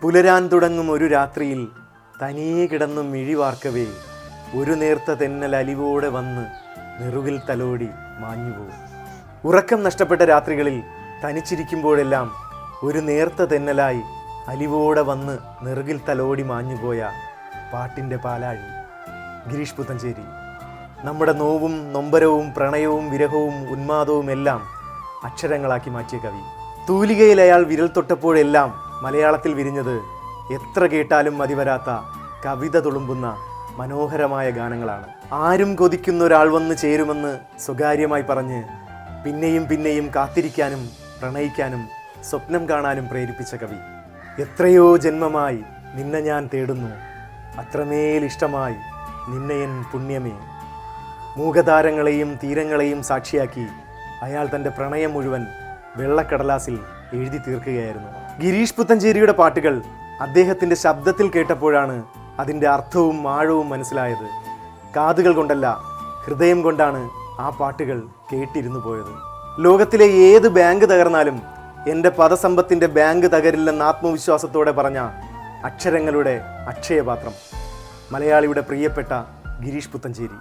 പുലരാൻ തുടങ്ങും ഒരു രാത്രിയിൽ തനിയെ കിടന്നും മിഴിവാർക്കവേ ഒരു നേർത്ത തെന്നൽ അലിവോടെ വന്ന് നെറുകിൽ തലോടി മാഞ്ഞുപോകും. ഉറക്കം നഷ്ടപ്പെട്ട രാത്രികളിൽ തനിച്ചിരിക്കുമ്പോഴെല്ലാം ഒരു നേർത്ത തെന്നലായി അലിവോടെ വന്ന് നെറുകിൽ തലോടി മാഞ്ഞുപോയ പാട്ടിൻ്റെ പാലാഴി ഗിരീഷ് പുത്തഞ്ചേരി. നമ്മുടെ നോവും നൊമ്പരവും പ്രണയവും വിരഹവും ഉന്മാദവും എല്ലാം അക്ഷരങ്ങളാക്കി മാറ്റിയ കവി. തൂലികയിൽ അയാൾ വിരൽ തൊട്ടപ്പോഴെല്ലാം മലയാളത്തിൽ വിരിഞ്ഞത് എത്ര കേട്ടാലും മതിവരാത്ത കവിത തുളുമ്പുന്ന മനോഹരമായ ഗാനങ്ങളാണ്. ആരും കൊതിക്കുന്ന ഒരാൾ വന്ന് ചേരുമെന്ന് സ്വകാര്യമായി പറഞ്ഞ് പിന്നെയും പിന്നെയും കാത്തിരിക്കാനും പ്രണയിക്കാനും സ്വപ്നം കാണാനും പ്രേരിപ്പിച്ച കവി. എത്രയോ ജന്മമായി നിന്നെ ഞാൻ തേടുന്നു, അത്രമേൽ ഇഷ്ടമായി നിന്നെയൻ പുണ്യമേ. മൂകതാരങ്ങളെയും തീരങ്ങളെയും സാക്ഷിയാക്കി അയാൾ തൻ്റെ പ്രണയം മുഴുവൻ വെള്ളക്കടലാസിൽ എഴുതി തീർക്കുകയായിരുന്നു. ഗിരീഷ് പുത്തഞ്ചേരിയുടെ പാട്ടുകൾ അദ്ദേഹത്തിൻ്റെ ശബ്ദത്തിൽ കേട്ടപ്പോഴാണ് അതിൻ്റെ അർത്ഥവും ആഴവും മനസ്സിലായത്. കാതുകൾ കൊണ്ടല്ല, ഹൃദയം കൊണ്ടാണ് ആ പാട്ടുകൾ കേട്ടിരുന്നു പോയത്. ലോകത്തിലെ ഏത് ബാങ്ക് തകർന്നാലും എൻ്റെ പദസമ്പത്തിൻ്റെ ബാങ്ക് തകരില്ലെന്ന ആത്മവിശ്വാസത്തോടെ പറഞ്ഞ അക്ഷരങ്ങളുടെ അക്ഷയപാത്രം മലയാളിയുടെ പ്രിയപ്പെട്ട ഗിരീഷ് പുത്തഞ്ചേരി.